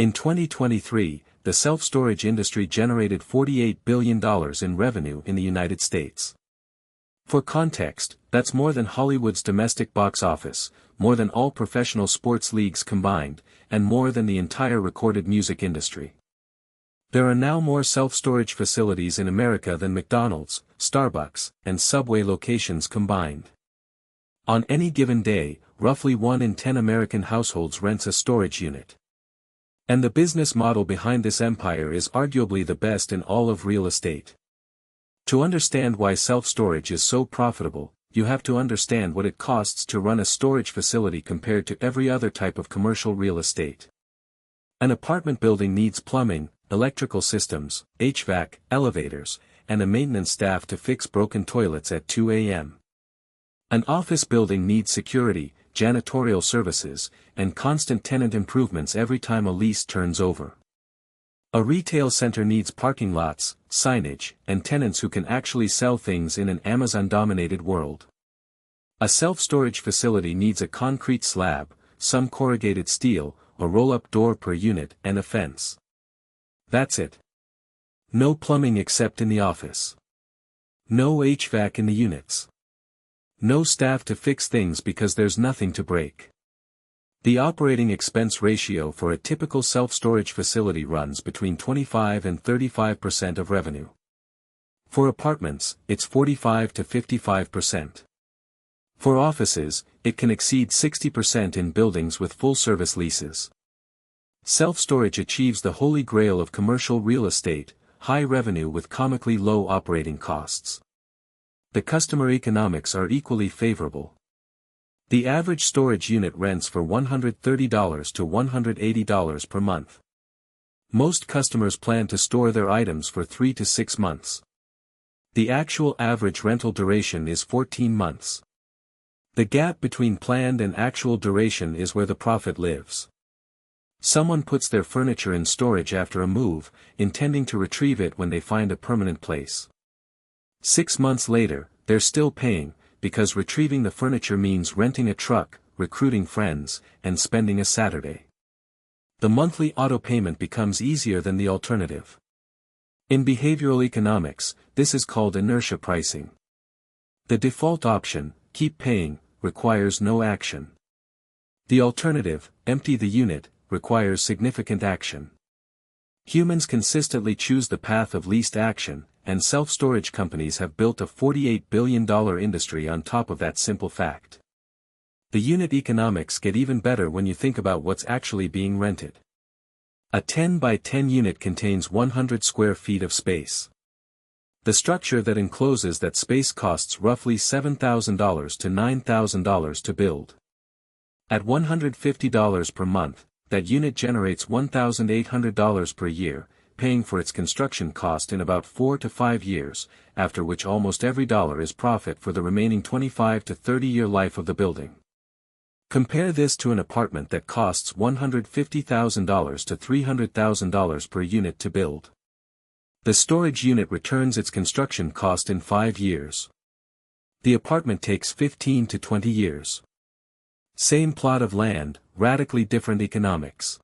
In 2023, the self-storage industry generated $48 billion in revenue in the United States. For context, that's more than Hollywood's domestic box office, more than all professional sports leagues combined, and more than the entire recorded music industry. There are now more self-storage facilities in America than McDonald's, Starbucks, and Subway locations combined. On any given day, roughly 1 in 10 American households rents a storage unit. And the business model behind this empire is arguably the best in all of real estate. To understand why self-storage is so profitable, you have to understand what it costs to run a storage facility compared to every other type of commercial real estate. An apartment building needs plumbing, electrical systems, HVAC, elevators, and a maintenance staff to fix broken toilets at 2 a.m. An office building needs security, janitorial services, and constant tenant improvements every time a lease turns over. A retail center needs parking lots, signage, and tenants who can actually sell things in an Amazon-dominated world. A self-storage facility needs a concrete slab, some corrugated steel, a roll-up door per unit, and a fence. That's it. No plumbing except in the office. No HVAC in the units. No staff to fix things because there's nothing to break. The operating expense ratio for a typical self-storage facility runs between 25 and 35% of revenue. For apartments, it's 45 to 55%. For offices, it can exceed 60% in buildings with full-service leases. Self-storage achieves the holy grail of commercial real estate, high revenue with comically low operating costs. The customer economics are equally favorable. The average storage unit rents for $130 to $180 per month. Most customers plan to store their items for 3 to 6 months. The actual average rental duration is 14 months. The gap between planned and actual duration is where the profit lives. Someone puts their furniture in storage after a move, intending to retrieve it when they find a permanent place. 6 months later, they're still paying, because retrieving the furniture means renting a truck, recruiting friends, and spending a Saturday. The monthly auto payment becomes easier than the alternative. In behavioral economics, this is called inertia pricing. The default option, keep paying, requires no action. The alternative, empty the unit, requires significant action. Humans consistently choose the path of least action, and self-storage companies have built a $48 billion industry on top of that simple fact. The unit economics get even better when you think about what's actually being rented. A 10 by 10 unit contains 100 square feet of space. The structure that encloses that space costs roughly $7,000 to $9,000 to build. At $150 per month, that unit generates $1,800 per year, paying for its construction cost in about 4 to 5 years, after which almost every dollar is profit for the remaining 25 to 30-year life of the building. Compare this to an apartment that costs $150,000 to $300,000 per unit to build. The storage unit returns its construction cost in 5 years. The apartment takes 15 to 20 years. Same plot of land, radically different economics.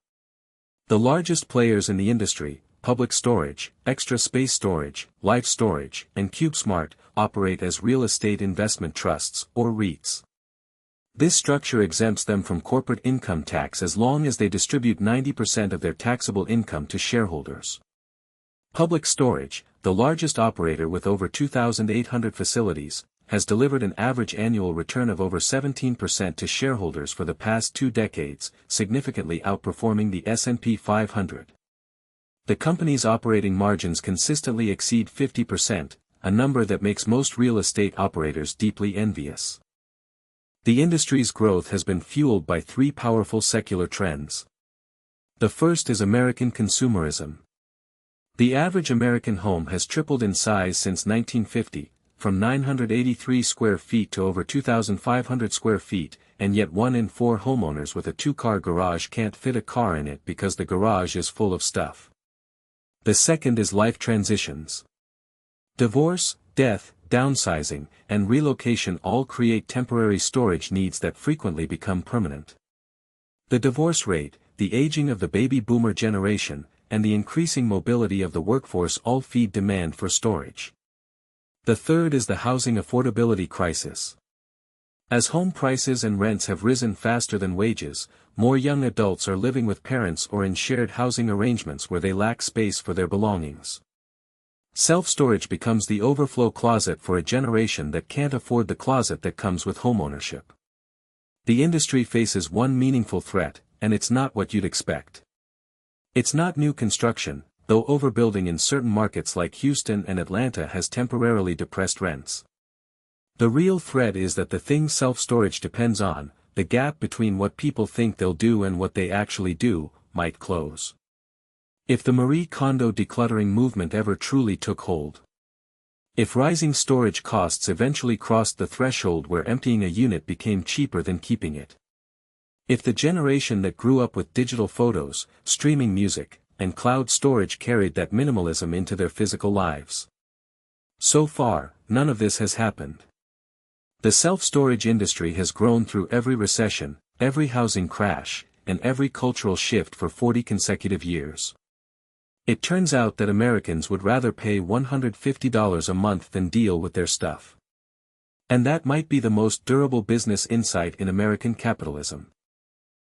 The largest players in the industry, Public Storage, Extra Space Storage, Life Storage, and CubeSmart, operate as real estate investment trusts, or REITs. This structure exempts them from corporate income tax as long as they distribute 90% of their taxable income to shareholders. Public Storage, the largest operator with over 2,800 facilities, has delivered an average annual return of over 17% to shareholders for the past 2 decades, significantly outperforming the S&P 500. The company's operating margins consistently exceed 50%, a number that makes most real estate operators deeply envious. The industry's growth has been fueled by 3 powerful secular trends. The first is American consumerism. The average American home has tripled in size since 1950, from 983 square feet to over 2,500 square feet, and yet 1 in 4 homeowners with a 2-car garage can't fit a car in it because the garage is full of stuff. The second is life transitions. Divorce, death, downsizing, and relocation all create temporary storage needs that frequently become permanent. The divorce rate, the aging of the baby boomer generation, and the increasing mobility of the workforce all feed demand for storage. The third is the housing affordability crisis. As home prices and rents have risen faster than wages, more young adults are living with parents or in shared housing arrangements where they lack space for their belongings. Self-storage becomes the overflow closet for a generation that can't afford the closet that comes with homeownership. The industry faces one meaningful threat, and it's not what you'd expect. It's not new construction, though overbuilding in certain markets like Houston and Atlanta has temporarily depressed rents. The real threat is that the thing self-storage depends on, the gap between what people think they'll do and what they actually do, might close. If the Marie Kondo decluttering movement ever truly took hold. If rising storage costs eventually crossed the threshold where emptying a unit became cheaper than keeping it. If the generation that grew up with digital photos, streaming music, and cloud storage carried that minimalism into their physical lives. So far, none of this has happened. The self-storage industry has grown through every recession, every housing crash, and every cultural shift for 40 consecutive years. It turns out that Americans would rather pay $150 a month than deal with their stuff. And that might be the most durable business insight in American capitalism.